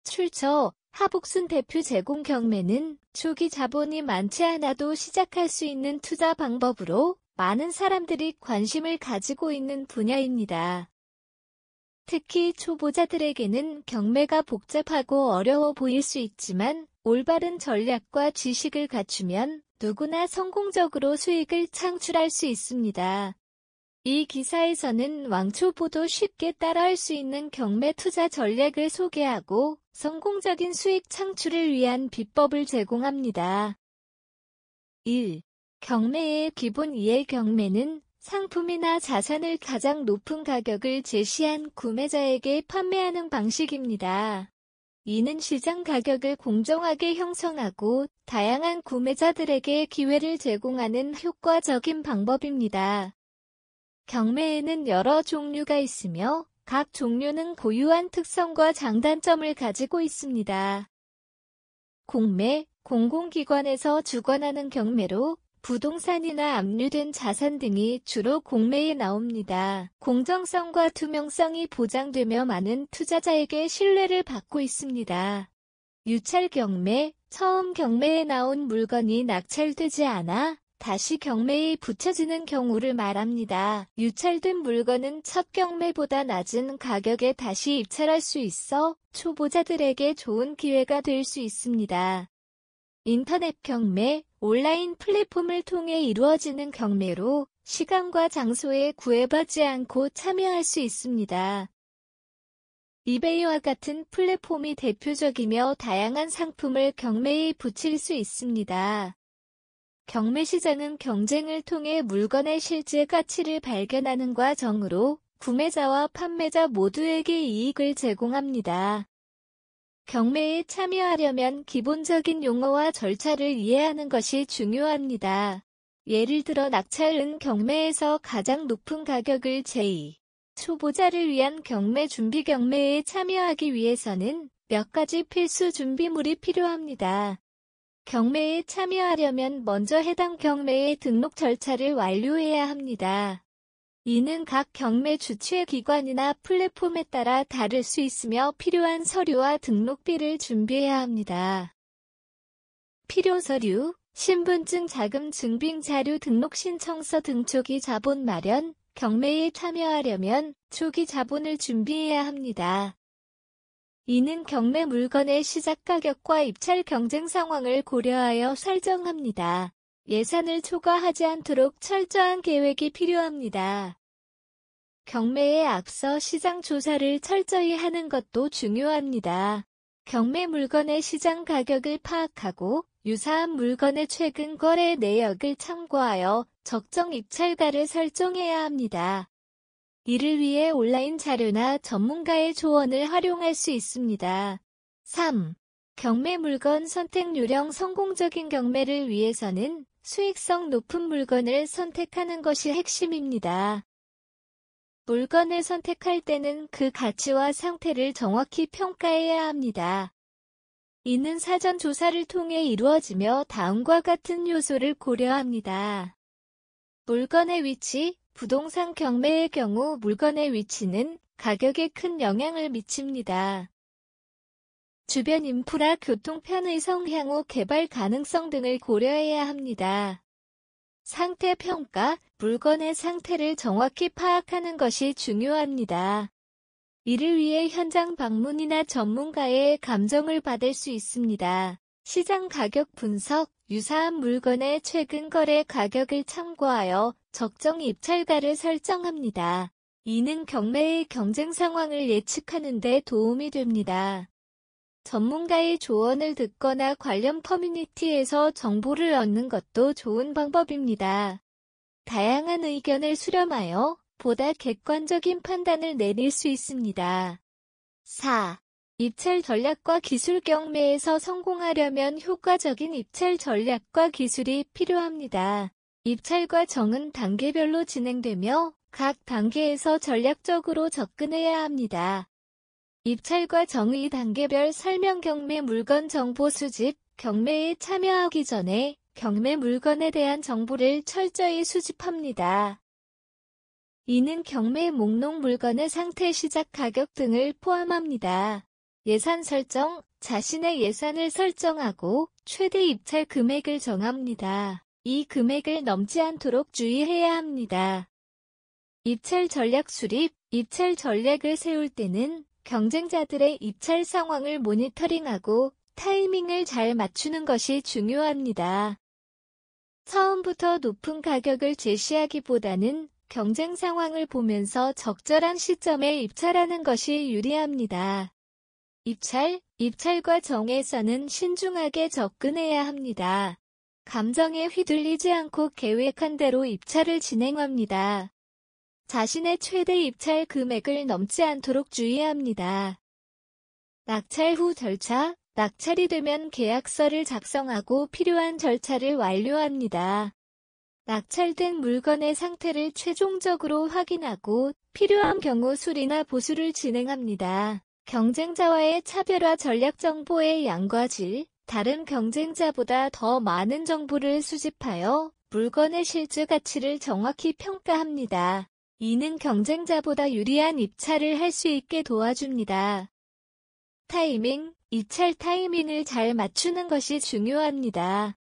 출처, 하복순 대표 제공 경매는 초기 자본이 많지 않아도 시작할 수 있는 투자 방법으로 많은 사람들이 관심을 가지고 있는 분야입니다. 특히 초보자들에게는 경매가 복잡하고 어려워 보일 수 있지만 올바른 전략과 지식을 갖추면 누구나 성공적으로 수익을 창출할 수 있습니다. 이 기사에서는 왕초보도 쉽게 따라할 수 있는 경매 투자 전략을 소개하고 성공적인 수익 창출을 위한 비법을 제공합니다. 1. 경매의 기본 이해. 경매는 상품이나 자산을 가장 높은 가격을 제시한 구매자에게 판매하는 방식입니다. 이는 시장 가격을 공정하게 형성하고 다양한 구매자들에게 기회를 제공하는 효과적인 방법입니다. 경매에는 여러 종류가 있으며 각 종류는 고유한 특성과 장단점을 가지고 있습니다. 공매, 공공기관에서 주관하는 경매로 부동산이나 압류된 자산 등이 주로 공매에 나옵니다. 공정성과 투명성이 보장되며 많은 투자자에게 신뢰를 받고 있습니다. 유찰 경매, 처음 경매에 나온 물건이 낙찰되지 않아 다시 경매에 붙여지는 경우를 말합니다. 유찰된 물건은 첫 경매보다 낮은 가격에 다시 입찰할 수 있어 초보자들에게 좋은 기회가 될 수 있습니다. 인터넷 경매, 온라인 플랫폼을 통해 이루어지는 경매로 시간과 장소에 구애받지 않고 참여할 수 있습니다. 이베이와 같은 플랫폼이 대표적이며 다양한 상품을 경매에 붙일 수 있습니다. 경매 시장은 경쟁을 통해 물건의 실제 가치를 발견하는 과정으로 구매자와 판매자 모두에게 이익을 제공합니다. 경매에 참여하려면 기본적인 용어와 절차를 이해하는 것이 중요합니다. 예를 들어 낙찰은 경매에서 가장 높은 가격을 제의. 초보자를 위한 경매 준비. 경매에 참여하기 위해서는 몇 가지 필수 준비물이 필요합니다. 경매에 참여하려면 먼저 해당 경매의 등록 절차를 완료해야 합니다. 이는 각 경매 주최 기관이나 플랫폼에 따라 다를 수 있으며 필요한 서류와 등록비를 준비해야 합니다. 필요 서류, 신분증, 자금 증빙 자료, 등록 신청서 등. 초기 자본 마련. 경매에 참여하려면 초기 자본을 준비해야 합니다. 이는 경매 물건의 시작 가격과 입찰 경쟁 상황을 고려하여 설정합니다. 예산을 초과하지 않도록 철저한 계획이 필요합니다. 경매에 앞서 시장 조사를 철저히 하는 것도 중요합니다. 경매 물건의 시장 가격을 파악하고 유사한 물건의 최근 거래 내역을 참고하여 적정 입찰가를 설정해야 합니다. 이를 위해 온라인 자료나 전문가의 조언을 활용할 수 있습니다. 3. 경매 물건 선택 요령. 성공적인 경매를 위해서는 수익성 높은 물건을 선택하는 것이 핵심입니다. 물건을 선택할 때는 그 가치와 상태를 정확히 평가해야 합니다. 이는 사전 조사를 통해 이루어지며 다음과 같은 요소를 고려합니다. 물건의 위치. 부동산 경매의 경우 물건의 위치는 가격에 큰 영향을 미칩니다. 주변 인프라, 교통 편의성, 향후 개발 가능성 등을 고려해야 합니다. 상태 평가, 물건의 상태를 정확히 파악하는 것이 중요합니다. 이를 위해 현장 방문이나 전문가의 감정을 받을 수 있습니다. 시장 가격 분석, 유사한 물건의 최근 거래 가격을 참고하여 적정 입찰가를 설정합니다. 이는 경매의 경쟁 상황을 예측하는 데 도움이 됩니다. 전문가의 조언을 듣거나 관련 커뮤니티에서 정보를 얻는 것도 좋은 방법입니다. 다양한 의견을 수렴하여 보다 객관적인 판단을 내릴 수 있습니다. 4. 입찰 전략과 기술. 경매에서 성공하려면 효과적인 입찰 전략과 기술이 필요합니다. 입찰 과정은 단계별로 진행되며 각 단계에서 전략적으로 접근해야 합니다. 입찰 과정의 단계별 설명. 경매 물건 정보 수집. 경매에 참여하기 전에 경매 물건에 대한 정보를 철저히 수집합니다. 이는 경매 목록, 물건의 상태, 시작 가격 등을 포함합니다. 예산 설정, 자신의 예산을 설정하고 최대 입찰 금액을 정합니다. 이 금액을 넘지 않도록 주의해야 합니다. 입찰 전략 수립, 입찰 전략을 세울 때는 경쟁자들의 입찰 상황을 모니터링하고 타이밍을 잘 맞추는 것이 중요합니다. 처음부터 높은 가격을 제시하기보다는 경쟁 상황을 보면서 적절한 시점에 입찰하는 것이 유리합니다. 입찰과 정에서는 신중하게 접근해야 합니다. 감정에 휘둘리지 않고 계획한 대로 입찰을 진행합니다. 자신의 최대 입찰 금액을 넘지 않도록 주의합니다. 낙찰 후 절차, 낙찰이 되면 계약서를 작성하고 필요한 절차를 완료합니다. 낙찰된 물건의 상태를 최종적으로 확인하고 필요한 경우 수리나 보수를 진행합니다. 경쟁자와의 차별화 전략 정보의 양과 질, 다른 경쟁자보다 더 많은 정보를 수집하여 물건의 실제 가치를 정확히 평가합니다. 이는 경쟁자보다 유리한 입찰을 할 수 있게 도와줍니다. 타이밍, 입찰 타이밍을 잘 맞추는 것이 중요합니다.